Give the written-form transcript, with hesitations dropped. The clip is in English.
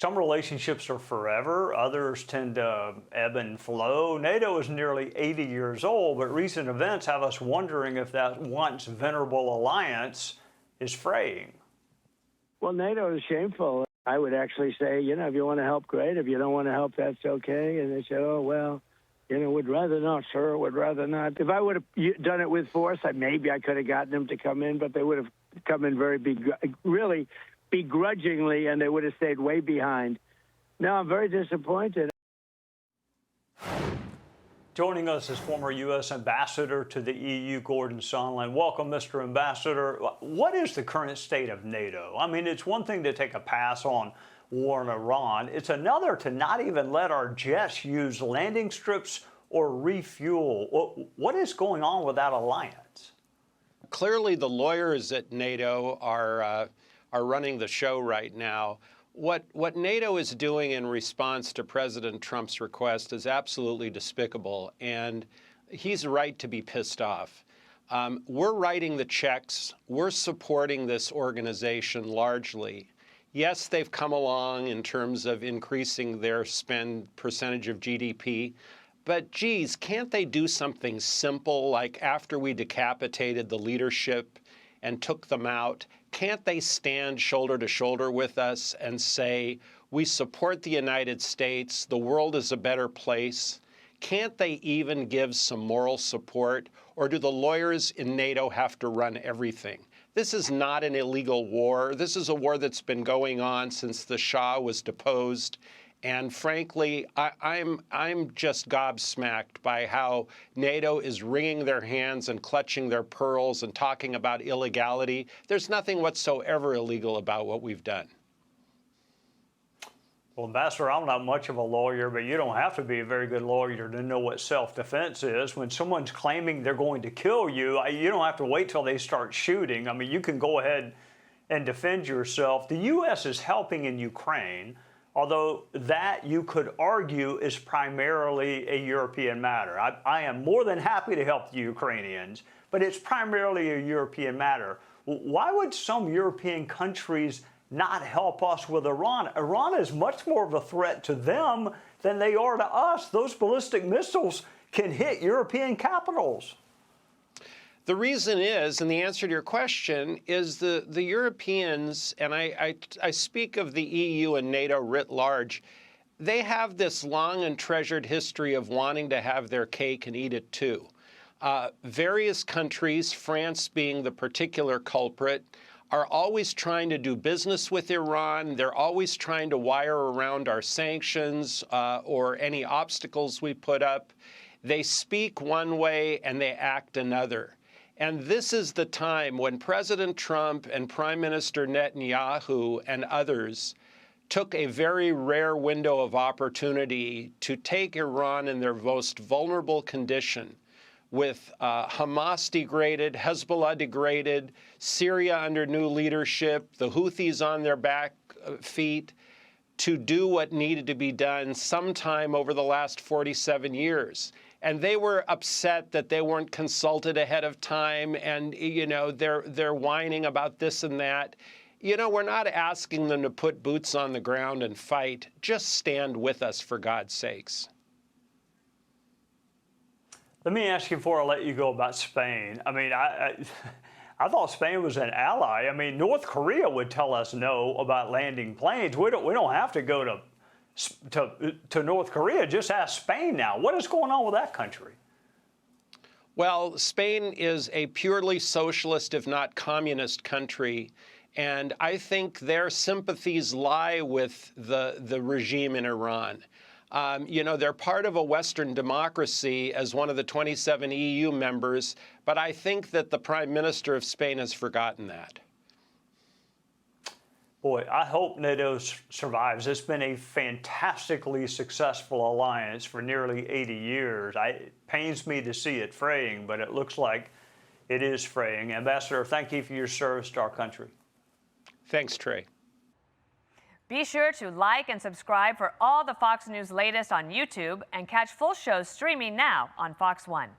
Some relationships are forever, others tend to ebb and flow. NATO is nearly 80 years old, but recent events have us wondering if that once venerable alliance is fraying. Well, NATO is shameful. I would actually say, if you want to help, great. If you don't want to help, that's okay. And they say, oh, well, would rather not, sir, would rather not. If I would have done it with force, maybe I could have gotten them to come in, but they would have come in really begrudgingly, and they would have stayed way behind. No, I'm very disappointed. Joining us is former U.S. Ambassador to the EU, Gordon Sondland. Welcome, Mr. Ambassador. What is the current state of NATO? I mean, it's one thing to take a pass on war in Iran. It's another to not even let our jets use landing strips or refuel. What is going on with that alliance? Clearly, the lawyers at NATO are running the show right now. What NATO is doing in response to President Trump's request is absolutely despicable, and he's right to be pissed off. We're writing the checks. We're supporting this organization largely. Yes, they've come along in terms of increasing their spend percentage of GDP, but geez, can't they do something simple like after we decapitated the leadership and took them out, can't they stand shoulder to shoulder with us and say, we support the United States, the world is a better place? Can't they even give some moral support? Or do the lawyers in NATO have to run everything? This is not an illegal war. This is a war that's been going on since the Shah was deposed. And frankly, I'm just gobsmacked by how NATO is wringing their hands and clutching their pearls and talking about illegality. There's nothing whatsoever illegal about what we've done. Well, Ambassador, I'm not much of a lawyer, but you don't have to be a very good lawyer to know what self-defense is. When someone's claiming they're going to kill you, you don't have to wait till they start shooting. I mean, you can go ahead and defend yourself. The U.S. is helping in Ukraine, although that, you could argue, is primarily a European matter. I am more than happy to help the Ukrainians, but it's primarily a European matter. Why would some European countries not help us with Iran? Iran is much more of a threat to them than they are to us. Those ballistic missiles can hit European capitals. The reason is, and the answer to your question, is the Europeans, and I speak of the EU and NATO writ large, they have this long and treasured history of wanting to have their cake and eat it too. Various countries, France being the particular culprit, are always trying to do business with Iran. They're always trying to wire around our sanctions or any obstacles we put up. They speak one way and they act another. And this is the time when President Trump and Prime Minister Netanyahu and others took a very rare window of opportunity to take Iran in their most vulnerable condition, with Hamas degraded, Hezbollah degraded, Syria under new leadership, the Houthis on their back feet, to do what needed to be done sometime over the last 47 years. And they were upset that they weren't consulted ahead of time, and they're whining about this and that. We're not asking them to put boots on the ground and fight. Just stand with us, for God's sakes. Let me ask you before I let you go about Spain. I mean, I thought Spain was an ally. I mean, North Korea would tell us no about landing planes. We don't have to go to North Korea. Just ask Spain now. What is going on with that country? Well, Spain is a purely socialist, if not communist country. And I think their sympathies lie with the regime in Iran. They're part of a Western democracy as one of the 27 EU members, but I think that the Prime Minister of Spain has forgotten that. Boy, I hope NATO survives. It's been a fantastically successful alliance for nearly 80 years. It pains me to see it fraying, but it looks like it is fraying. Ambassador, thank you for your service to our country. Thanks, Trey. Be sure to like and subscribe for all the Fox News latest on YouTube and catch full shows streaming now on Fox One.